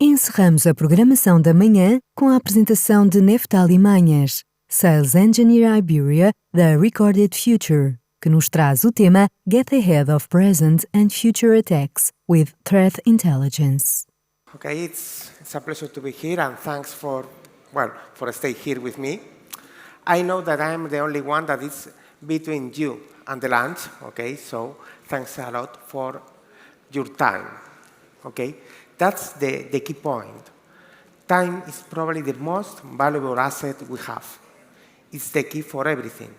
Encerramos a programação da manhã com a apresentação de Neftali Mañes, Sales Engineer Iberia da Recorded Future, que nos traz o tema Get Ahead of Present and Future Attacks with Threat Intelligence. Okay, it's a pleasure to be here, and thanks for staying here with me. I know that I'm the only one that is between you and the lunch, okay, so thanks a lot for your time, okay? That's the key point. Time is probably the most valuable asset we have. It's the key for everything.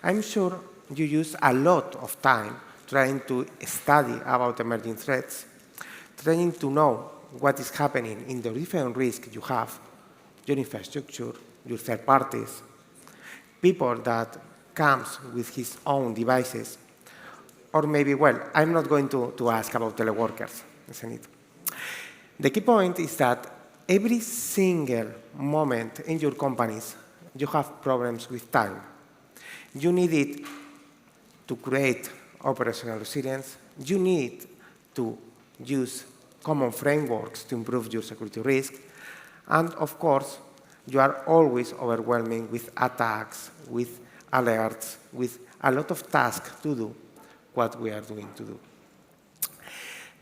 I'm sure you use a lot of time trying to study about emerging threats, trying to know what is happening in the different risks you have, your infrastructure, your third parties, people that comes with his own devices, or maybe, I'm not going to ask about teleworkers, isn't it? The key point is that every single moment in your companies, you have problems with time. You need it to create operational resilience. You need to use common frameworks to improve your security risk. And of course, you are always overwhelming with attacks, with alerts, with a lot of tasks to do what we are doing to do.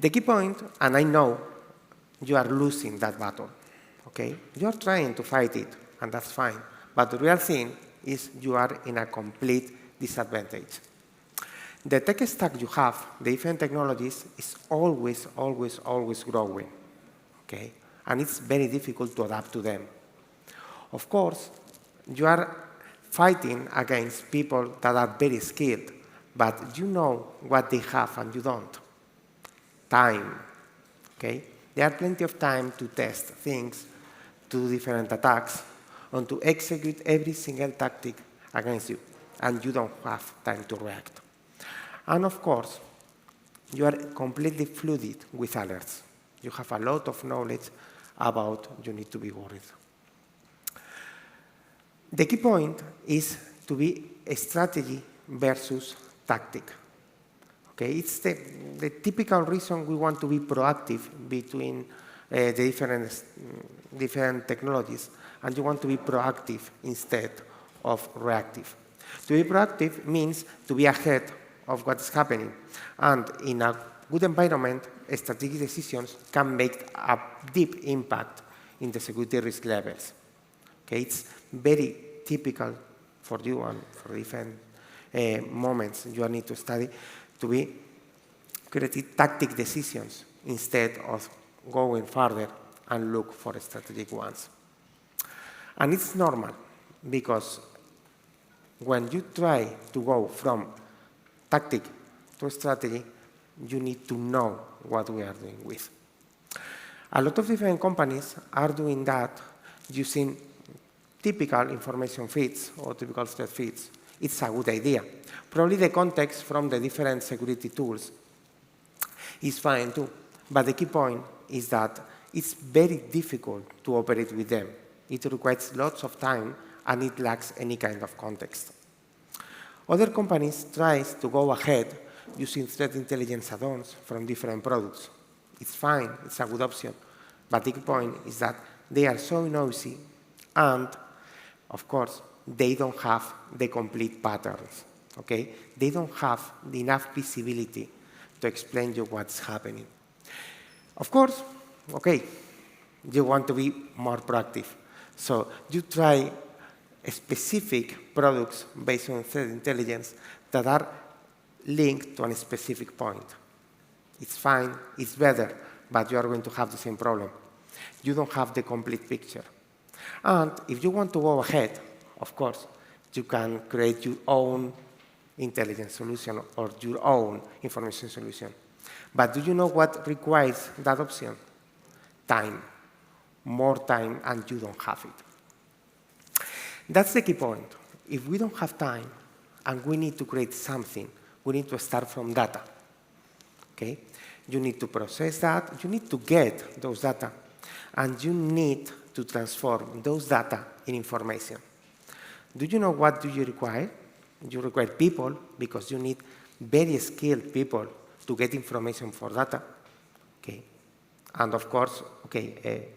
The key point, and I know you are losing that battle, okay? You are trying to fight it, and that's fine. But the real thing is you are in a complete disadvantage. The tech stack you have, the different technologies, is always growing, okay? And it's very difficult to adapt to them. Of course, you are fighting against people that are very skilled, but you know what they have and you don't. Time, okay? There are plenty of time to test things, to do different attacks, and to execute every single tactic against you, and you don't have time to react. And of course, you are completely flooded with alerts. You have a lot of knowledge about you need to be worried. The key point is to be a strategy versus tactic. Okay, it's the typical reason we want to be proactive between the different technologies, and you want to be proactive instead of reactive. To be proactive means to be ahead of what's happening, and in a good environment, strategic decisions can make a deep impact in the security risk levels. Okay, it's very typical for you and for different moments you need to study to be creating tactic decisions instead of going further and look for strategic ones. And it's normal, because when you try to go from tactic to strategy, you need to know what we are doing with. A lot of different companies are doing that using typical information feeds or typical threat feeds. It's a good idea. Probably the context from the different security tools is fine too, but the key point is that it's very difficult to operate with them. It requires lots of time, and it lacks any kind of context. Other companies try to go ahead using threat intelligence add-ons from different products. It's fine, it's a good option, but the key point is that they are so noisy, and of course, they don't have the complete patterns, okay? They don't have enough visibility to explain you what's happening. Of course, okay, you want to be more proactive. So you try specific products based on threat intelligence that are linked to a specific point. It's fine, it's better, but you are going to have the same problem. You don't have the complete picture. And if you want to go ahead, of course, you can create your own intelligence solution or your own information solution. But do you know what requires that option? Time. More time, and you don't have it. That's the key point. If we don't have time and we need to create something, we need to start from data. Okay? You need to process that, you need to get those data, and you need to transform those data in information. Do you know what do you require? You require people, because you need very skilled people to get information for data. Okay. And of course, okay,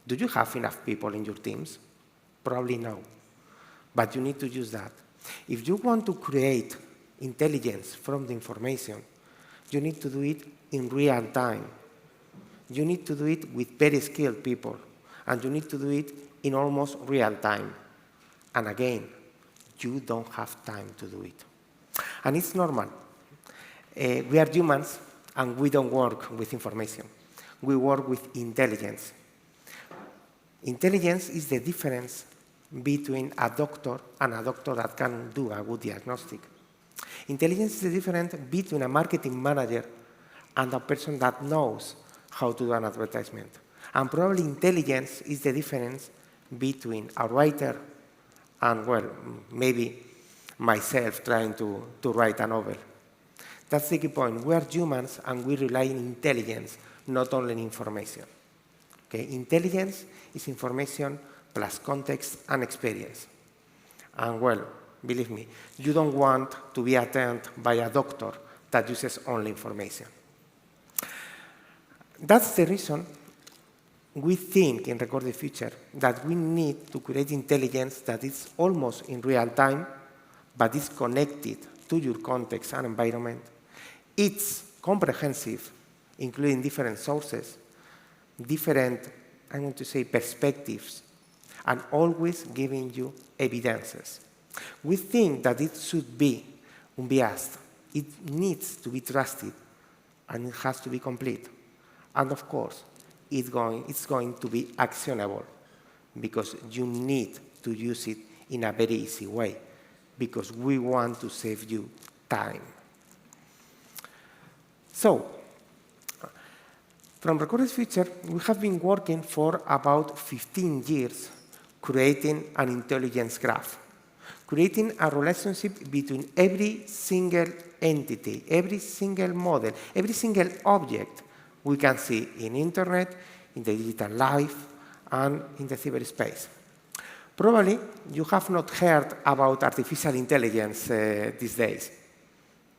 do you have enough people in your teams? Probably no. But you need to use that. If you want to create intelligence from the information, you need to do it in real time. You need to do it with very skilled people. And you need to do it in almost real time. And again, you don't have time to do it. And it's normal. We are humans, and we don't work with information. We work with intelligence. Intelligence is the difference between a doctor and a doctor that can do a good diagnostic. Intelligence is the difference between a marketing manager and a person that knows how to do an advertisement. And probably intelligence is the difference between a writer and, well, maybe myself trying to write a novel. That's the key point. We are humans and we rely on intelligence, not only on information. Okay? Intelligence is information plus context and experience. And well, believe me, you don't want to be attended by a doctor that uses only information. That's the reason we think in Record the Future that we need to create intelligence that is almost in real time, but is connected to your context and environment. It's comprehensive, including different sources, different, I want to say, perspectives, and always giving you evidences. We think that it should be unbiased. It needs to be trusted, and it has to be complete. And of course, it's going to be actionable, because you need to use it in a very easy way, because we want to save you time. So, from Record the Future, we have been working for about 15 years creating an intelligence graph, creating a relationship between every single entity, every single model, every single object we can see in internet, in the digital life, and in the cyberspace. Probably you have not heard about artificial intelligence these days.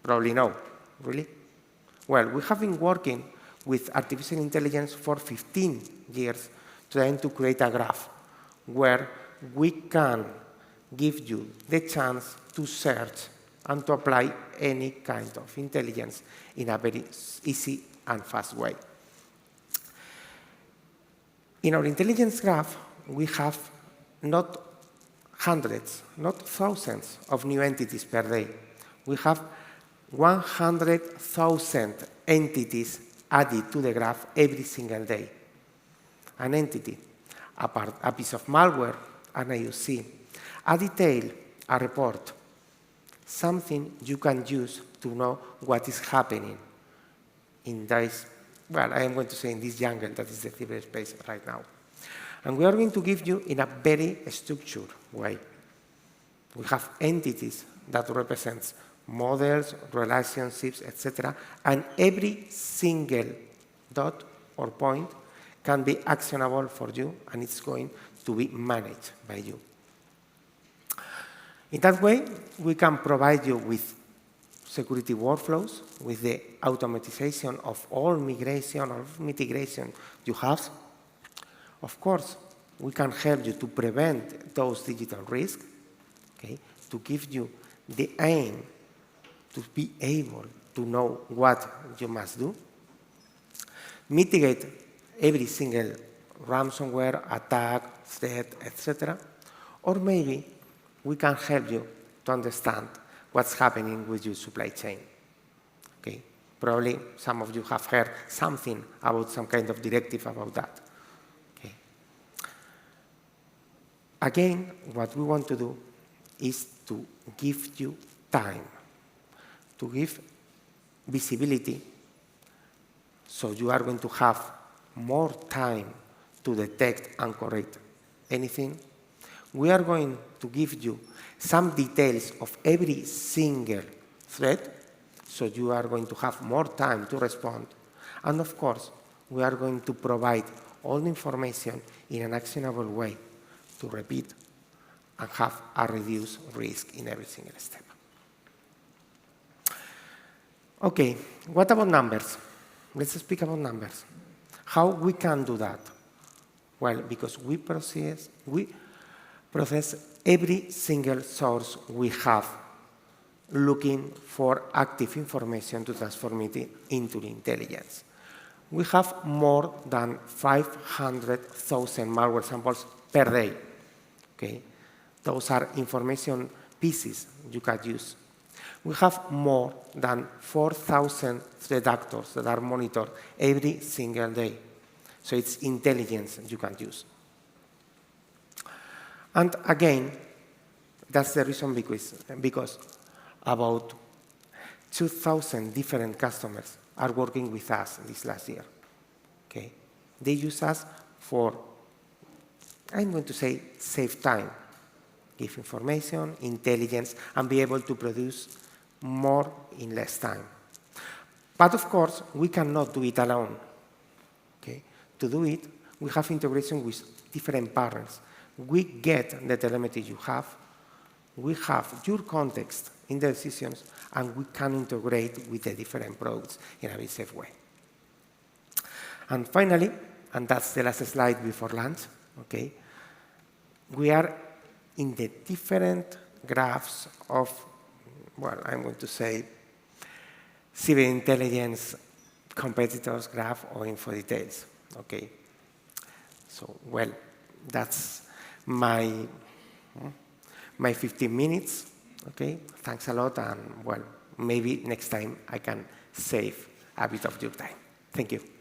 Probably no. Really? Well, we have been working with artificial intelligence for 15 years trying to create a graph where we can give you the chance to search and to apply any kind of intelligence in a very easy and fast way. In our intelligence graph, we have not hundreds, not thousands of new entities per day. We have 100,000 entities added to the graph every single day. An entity, a piece of malware, an IOC, a detail, a report, something you can use to know what is happening in this, well, I am going to say in this jungle that is the cyberspace right now. And we are going to give you in a very structured way. We have entities that represent models, relationships, etc. And every single dot or point can be actionable for you, and it's going to be managed by you. In that way, we can provide you with security workflows, with the automatization of all migration or mitigation you have. Of course, we can help you to prevent those digital risks, okay? To give you the aim to be able to know what you must do, mitigate every single ransomware, attack, threat, etc. Or maybe we can help you to understand what's happening with your supply chain. Okay? Probably some of you have heard something about some kind of directive about that. Okay? Again, what we want to do is to give you time, to give visibility, so you are going to have more time to detect and correct anything. We are going to give you some details of every single threat, so you are going to have more time to respond. And of course, we are going to provide all the information in an actionable way to repeat and have a reduced risk in every single step. Okay, what about numbers? Let's speak about numbers. How we can do that? Well, because we process every single source we have, looking for active information to transform it into intelligence. We have more than 500,000 malware samples per day. Okay? Those are information pieces you can use. We have more than 4,000 threat actors that are monitored every single day. So it's intelligence you can use. And again, that's the reason because about 2,000 different customers are working with us this last year. Okay? They use us for, I'm going to say, save time, give information, intelligence, and be able to produce more in less time. But of course, we cannot do it alone. Okay? To do it, we have integration with different partners. We get the telemetry you have, we have your context in the decisions, and we can integrate with the different products in a very safe way. And finally, and that's the last slide before lunch, okay, we are in the different graphs of, well, I'm going to say, cyber intelligence competitors graph or info details, okay? So, well, that's my 15 minutes, okay? Thanks a lot, and well, maybe next time I can save a bit of your time. Thank you.